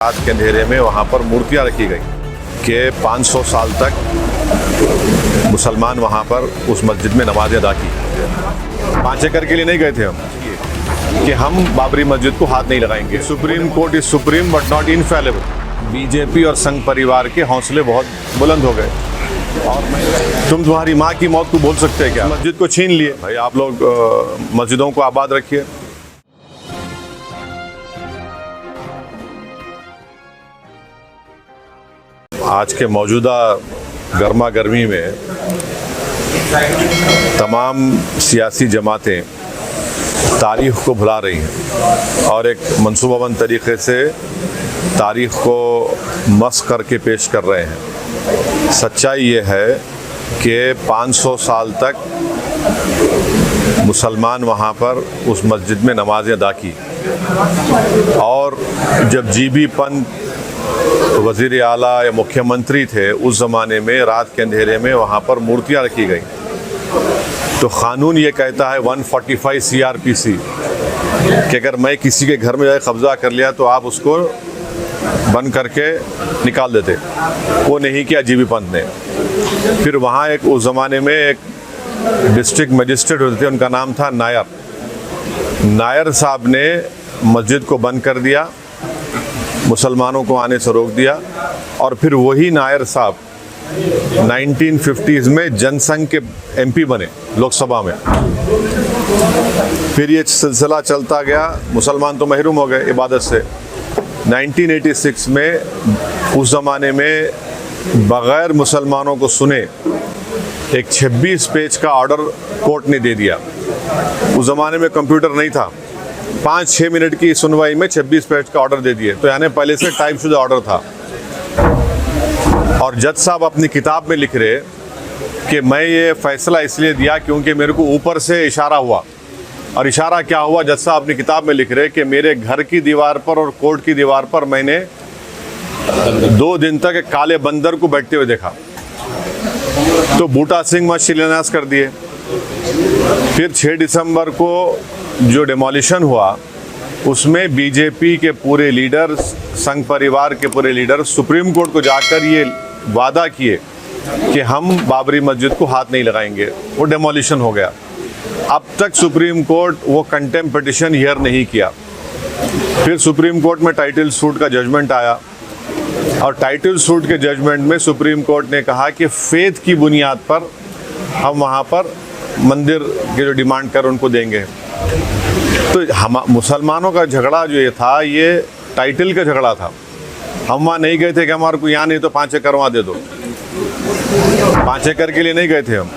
रात के अंधेरे में वहाँ पर मूर्तियाँ रखी गई कि 500 साल तक मुसलमान वहाँ पर उस मस्जिद में नमाज अदा की। 5 एकड़ के लिए नहीं गए थे हम कि हम बाबरी मस्जिद को हाथ नहीं लगाएंगे। Supreme court is supreme but not infallible. BJP और संघ परिवार के हौसले बहुत बुलंद हो गए। और तुम तुम्हारी माँ की मौत को बोल सकते हैं क्या? मस्जिद को छीन लिए। भाई आप लोग मस्जिदों को आबाद रखिए। आज के मौजूदा गर्मा गर्मी में तमाम सियासी जमातें तारीख़ को भुला रही हैं और एक मंसूबाबंद तरीक़े से तारीख़ को मस्ख़ करके पेश कर रहे हैं। सच्चाई ये है कि 500 साल तक मुसलमान वहाँ पर उस मस्जिद में नमाज़ें अदा की और जब जीबी पंत वज़ीर आला या मुख्यमंत्री थे उस ज़माने में रात के अंधेरे में वहाँ पर मूर्तियाँ रखी गई। तो क़ानून ये कहता है 145 CRPC कि अगर मैं किसी के घर में जाए कब्ज़ा कर लिया तो आप उसको बंद करके निकाल देते। वो नहीं किया जीबी पंत ने। फिर वहाँ एक उस ज़माने में एक डिस्ट्रिक्ट मजिस्ट्रेट होते थे, उनका नाम था नायर साहब ने मस्जिद को बंद कर दिया, मुसलमानों को आने से रोक दिया। और फिर वही नायर साहब 1950s में जनसंघ के MP बने लोकसभा में। फिर ये सिलसिला चलता गया, मुसलमान तो महरूम हो गए इबादत से। 1986 में उस ज़माने में बग़ैर मुसलमानों को सुने एक 26 पेज का ऑर्डर कोर्ट ने दे दिया। उस ज़माने में कंप्यूटर नहीं था। 5-6 मिनट की सुनवाई में 26 पेज का ऑर्डर दे दिए। तो यानी पहले से टाइपशुदा ऑर्डर था। और जज साहब अपनी किताब में लिख रहे कि मैं ये फैसला इसलिए दिया क्योंकि मेरे को ऊपर से इशारा हुआ। और इशारा क्या हुआ? जज साहब अपनी किताब में लिख रहे कि मेरे घर की दीवार पर और कोर्ट की दीवार पर मैंने 2 दिन तक एक काले बंदर को बैठते हुए देखा। तो बूटा सिंह मस्जिद शिलान्यास कर दिए। फिर 6 दिसंबर को जो डिमोलिशन हुआ उसमें बीजेपी के पूरे लीडर, संघ परिवार के पूरे लीडर सुप्रीम कोर्ट को जाकर ये वादा किए कि हम बाबरी मस्जिद को हाथ नहीं लगाएंगे। वो डिमोलिशन हो गया। अब तक सुप्रीम कोर्ट वो कंटेम्प्ट पिटिशन हियर नहीं किया। फिर सुप्रीम कोर्ट में टाइटल सूट का जजमेंट आया और टाइटल सूट के जजमेंट में सुप्रीम कोर्ट ने कहा कि फेथ की बुनियाद पर हम वहाँ पर मंदिर के जो डिमांड कर उनको देंगे। तो हम मुसलमानों का झगड़ा जो ये था ये टाइटल का झगड़ा था। हम वहाँ नहीं गए थे कि हमारे को यहाँ नहीं तो 5 एकड़ वहाँ दे दो। 5 एकड़ के लिए नहीं गए थे हम।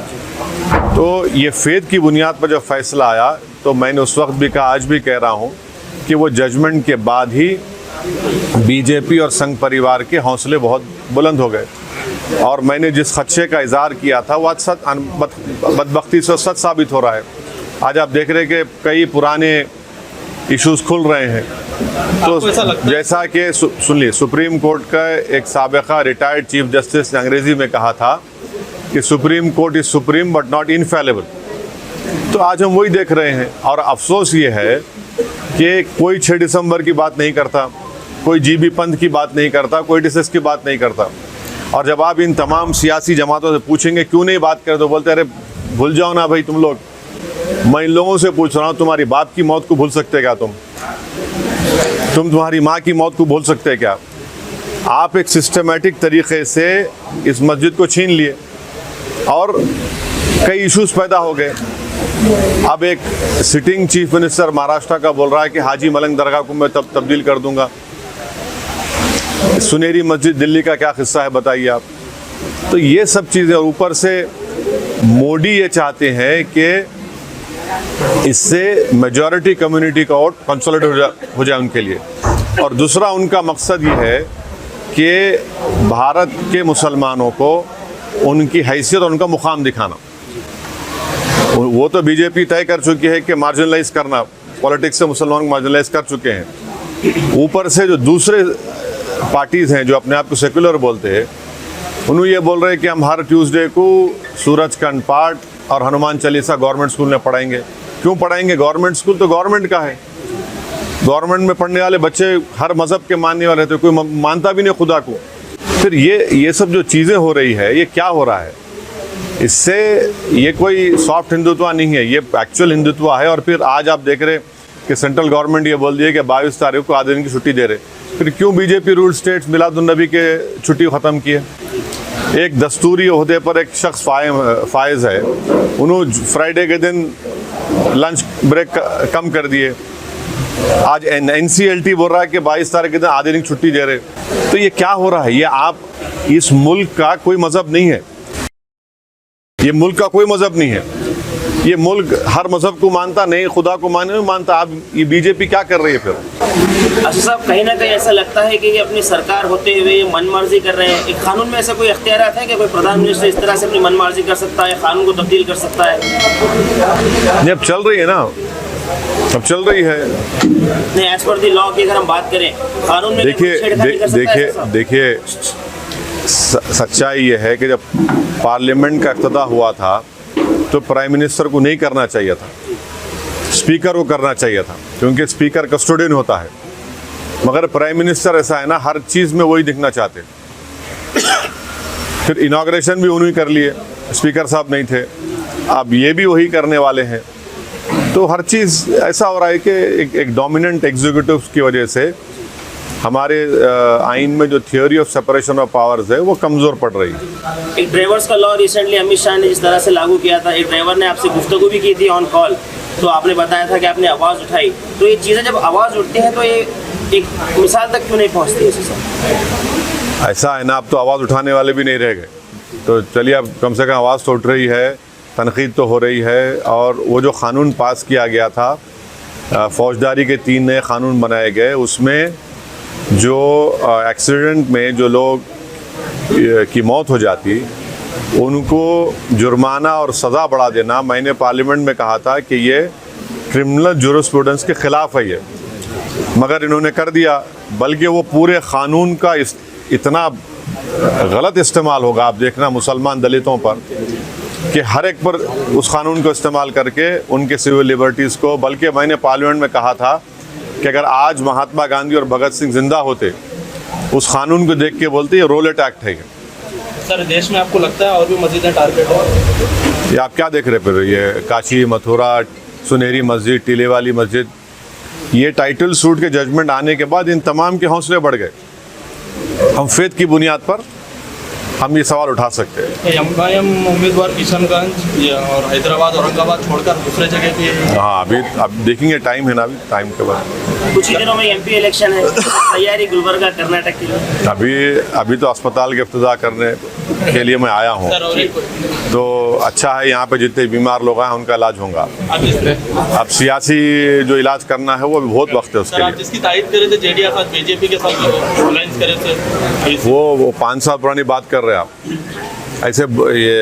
तो ये फेथ की बुनियाद पर जब फैसला आया तो मैंने उस वक्त भी कहा, आज भी कह रहा हूँ कि वो जजमेंट के बाद ही बीजेपी और संघ परिवार के हौसले बहुत बुलंद हो गए। और मैंने जिस खदशे का इज़हार किया था वो आज बदबख्ती से सच साबित हो रहा है। आज आप देख रहे हैं कि कई पुराने इश्यूज खुल रहे हैं। तो जैसा कि सुनिए, सुप्रीम कोर्ट का एक साबिका रिटायर्ड चीफ जस्टिस ने अंग्रेज़ी में कहा था कि supreme court is supreme but not infallible. तो आज हम वही देख रहे हैं। और अफसोस ये है कि कोई 6 दिसंबर की बात नहीं करता, कोई जीबी पंत की बात नहीं करता, कोई डिसेस की बात नहीं करता। और जब आप इन तमाम सियासी जमातों से पूछेंगे क्यों नहीं बात करें तो बोलते अरे भूल जाओ ना भाई तुम लोग। मैं इन लोगों से पूछ रहा हूँ, तुम्हारी बाप की मौत को भूल सकते क्या? तुम तुम्हारी माँ की मौत को भूल सकते क्या? आप एक सिस्टमेटिक तरीक़े से इस मस्जिद को छीन लिए और कई इश्यूज पैदा हो गए। अब एक सिटिंग चीफ मिनिस्टर महाराष्ट्र का बोल रहा है कि हाजी मलंग दरगाह को मैं तब्दील कर दूंगा। सुनेरी मस्जिद दिल्ली का क्या किस्सा है बताइए आप। तो ये सब चीज़ें, ऊपर से मोदी ये चाहते हैं कि इससे मेजॉरिटी कम्युनिटी का वोट कंसोलिडेट हो जाए उनके लिए। और दूसरा उनका मकसद ये है कि भारत के मुसलमानों को उनकी हैसियत और उनका मुकाम दिखाना। वो तो बीजेपी तय कर चुकी है कि मार्जिनलाइज करना, पॉलिटिक्स से मुसलमान को मार्जिनलाइज कर चुके हैं। ऊपर से जो दूसरे पार्टीज़ हैं जो अपने आप को सेकुलर बोलते हैं, उन्होंने ये बोल रहे हैं कि हम हर ट्यूसडे को सूरजकांड पाठ और हनुमान चालीसा गवर्नमेंट स्कूल में पढ़ाएंगे। क्यों पढ़ाएंगे? गवर्नमेंट स्कूल तो गवर्नमेंट का है। गवर्नमेंट में पढ़ने वाले बच्चे हर मज़हब के मानने वाले थे, कोई मानता भी नहीं खुदा को। फिर ये सब जो चीज़ें हो रही है, ये क्या हो रहा है? इससे ये कोई सॉफ्ट हिंदुत्व नहीं है, ये एक्चुअल हिंदुत्व है। और फिर आज आप देख रहे कि सेंट्रल गवर्नमेंट ये बोल दिए कि 22 तारीख को आधे दिन की छुट्टी दे रहे। फिर क्यों बीजेपी रूल स्टेट्स मिलादुन्नबी के छुट्टी ख़त्म की है? एक दस्तूरी ओहदे पर एक शख्स फायज़ है, उन्होंने फ्राइडे के दिन लंच ब्रेक कम कर दिए। आज NCLT बोल रहा है कि 22 तारीख के दिन आधे दिन की छुट्टी दे रहे। तो ये क्या हो रहा है? ये आप, इस मुल्क का कोई मज़हब नहीं है, ये मुल्क का कोई मज़हब नहीं है। ये मुल्क हर मज़हब को मानता नहीं, खुदा को मानता। आप ये बीजेपी क्या कर रही है फिर? अच्छा साहब, कहीं ना कहीं ऐसा लगता है कि ये अपनी सरकार होते हुए ये मनमर्जी कर रहे हैं। एक कानून में ऐसा कोई इख्तियारात है कि कोई प्रधान मिनिस्टर इस तरह से अपनी मनमर्जी कर सकता है, कानून को तब्दील कर सकता है? ये अब चल रही है ना, अब चल रही है। नहीं, एज पर दी लॉ की अगर हम बात करें, कानून में देखिए सच्चाई ये है कि जब पार्लियामेंट का इफ्तिताह हुआ था तो प्राइम मिनिस्टर को नहीं करना चाहिए था, स्पीकर को करना चाहिए था, क्योंकि स्पीकर कस्टोडियन होता है। मगर प्राइम मिनिस्टर ऐसा है ना, हर चीज़ में वही दिखना चाहते। फिर इनॉग्रेशन भी उन्होंने कर लिए, स्पीकर साहब नहीं थे, अब ये भी वही करने वाले हैं। तो हर चीज़ ऐसा हो रहा है कि एक डोमिनेंट एग्जीक्यूटिव की वजह से हमारे आइन में जो theory of separation of powers है वो कमज़ोर पड़ रही है। एक ड्राइवर्स का लॉ रिसेंटली अमित शाह ने जिस तरह से लागू किया था, एक ड्राइवर ने आपसे गुफ्तगू भी की थी ऑन कॉल, तो आपने बताया था कि आपने आवाज़ उठाई। तो ये चीज़ें जब आवाज़ उठती हैं तो ये एक मिसाल तक क्यों नहीं पहुँचती है? ऐसा है ना, अब तो आवाज़ उठाने वाले भी नहीं रह गए। तो चलिए, अब कम से कम आवाज़ तो उठ रही है, तनकीद तो हो रही है। और वो जो क़ानून पास किया गया था, फ़ौजदारी के 3 नए क़ानून बनाए गए, उसमें जो एक्सीडेंट में जो लोग की मौत हो जाती उनको जुर्माना और सज़ा बढ़ा देना, मैंने पार्लियामेंट में कहा था कि ये क्रिमिनल जूरिस्प्रूडेंस के ख़िलाफ़ है ये, मगर इन्होंने कर दिया। बल्कि वो पूरे क़ानून का इतना गलत इस्तेमाल होगा, आप देखना मुसलमान दलितों पर, कि हर एक पर उस क़ानून को इस्तेमाल करके उनके सिविल लिबर्टीज़ को। बल्कि मैंने पार्लियामेंट में कहा था कि अगर आज महात्मा गांधी और भगत सिंह जिंदा होते, उस कानून को देख के बोलते ये रोलेट एक्ट है। सर, देश में आपको लगता है और भी मस्जिदें टारगेट है? ये आप क्या देख रहे फिर? ये काशी, मथुरा, सुनहरी मस्जिद, टीले वाली मस्जिद, ये टाइटल सूट के जजमेंट आने के बाद इन तमाम के हौसले बढ़ गए। हम फेथ की बुनियाद पर हम ये सवाल उठा सकते हैं। एमआईएम उम्मीदवार किशनगंज और हैदराबाद, औरंगाबाद छोड़कर दूसरे जगह की? हाँ, अभी अब देखेंगे, टाइम है ना, अभी टाइम के बाद कुछ ही दिनों में MP इलेक्शन है, तैयारी गुलबर्गा कर्नाटक के लिए। अभी तो अस्पताल के इफ्तिताह करने के लिए मैं आया हूँ, तो अच्छा है, यहाँ पे जितने बीमार लोग हैं उनका इलाज होगा। अब सियासी जो इलाज करना है वो भी बहुत वक्त है उसके लिए। जिसकी तारीफ करे थे जेडीआर साथ, बीजेपी के साथ अलायंस करे थे, वो 5 साल पुरानी बात कर रहे हैं आप ऐसे। ये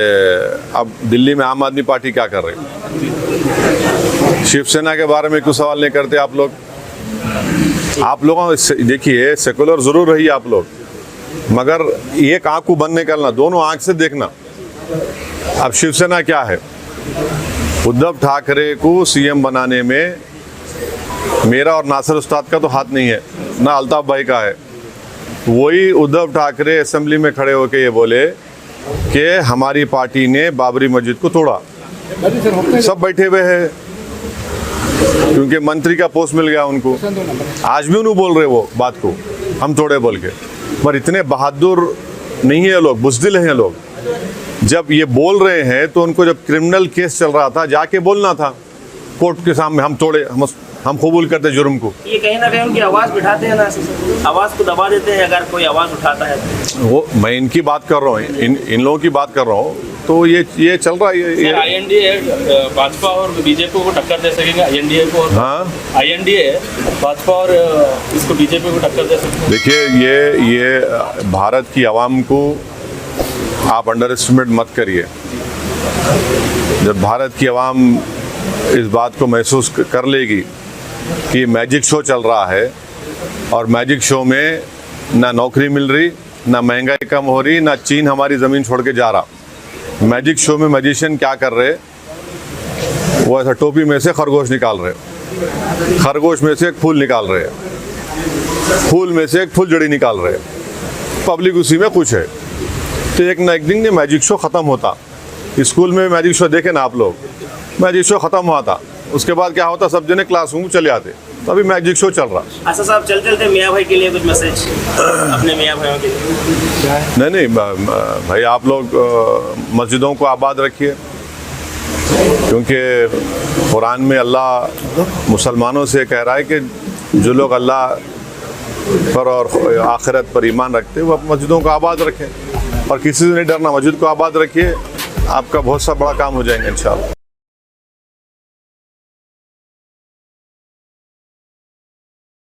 अब दिल्ली में आम आदमी पार्टी क्या कर रही है? शिवसेना के बारे में क्यों सवाल नहीं करते आप लोग? आप लोगों देखिए, सेकुलर ज़रूर रही आप लोग, मगर एक आँख को बंद नहीं करना, दोनों आँख से देखना। अब शिवसेना क्या है? उद्धव ठाकरे को CM बनाने में मेरा और नासिर उस्ताद का तो हाथ नहीं है, ना अल्ताफ भाई का है। वही उद्धव ठाकरे असेंबली में खड़े होकर ये बोले कि हमारी पार्टी ने बाबरी मस्जिद को तोड़ा। सब बैठे हुए हैं क्योंकि मंत्री का पोस्ट मिल गया उनको। आज भी उन्होंने बोल रहे वो बात को, हम तोड़े बोल के। पर इतने बहादुर नहीं है लोग, बुज़दिल हैं लोग। जब ये बोल रहे हैं तो उनको जब क्रिमिनल केस चल रहा था जाके बोलना था कोर्ट के सामने, हम तोड़े, हम कबूल करते जुर्म को। ये कहीं ना कहीं उनकी आवाज़ बिठाते हैं ना, आवाज़ को दबा देते हैं अगर कोई आवाज़ उठाता है तो। वो मैं इनकी बात कर रहा हूँ, इन लोगों की बात कर रहा हूँ। तो ये चल रहा है। INDA भाजपा और बीजेपी को टक्कर दे सकेंगे? INDA को? हाँ, INDA भाजपा और इसको बीजेपी को टक्कर दे सकेंगे? देखिए, ये भारत की आवाम को आप अंडर एस्टिमेट मत करिए। जब भारत की आवाम इस बात को महसूस कर लेगी कि मैजिक शो चल रहा है और मैजिक शो में ना नौकरी मिल रही, ना महंगाई कम हो रही, ना चीन हमारी ज़मीन छोड़ के जा रहा। मैजिक शो में मैजिशियन क्या कर रहे, वो ऐसा टोपी में से खरगोश निकाल रहे। खरगोश में से एक फूल निकाल रहे हैं, फूल में से एक फुलझड़ी निकाल रहे हैं, पब्लिक उसी में खुश है। तो एक ना एक दिन ये मैजिक शो ख़त्म होता। स्कूल में मैजिक शो देखे ना आप लोग, मैजिक शो ख़त्म हुआ था, उसके बाद क्या होता, सब जने क्लासरूम चले आते। तो अभी मैजिक शो चल रहा। अच्छा साहब, चलते चलते मियाँ भाई के लिए कुछ मैसेज अपने मियाँ भाइयों के लिए? नहीं भाई, आप लोग मस्जिदों को आबाद रखिए, क्योंकि कुरान में अल्लाह मुसलमानों से कह रहा है कि जो लोग अल्लाह पर और आखिरत पर ईमान रखते हैं वो मस्जिदों को आबाद रखें, और किसी से नहीं डरना, मस्जिद को आबाद रखिए, आपका बहुत सा बड़ा काम हो जाएंगे इंशाअल्लाह।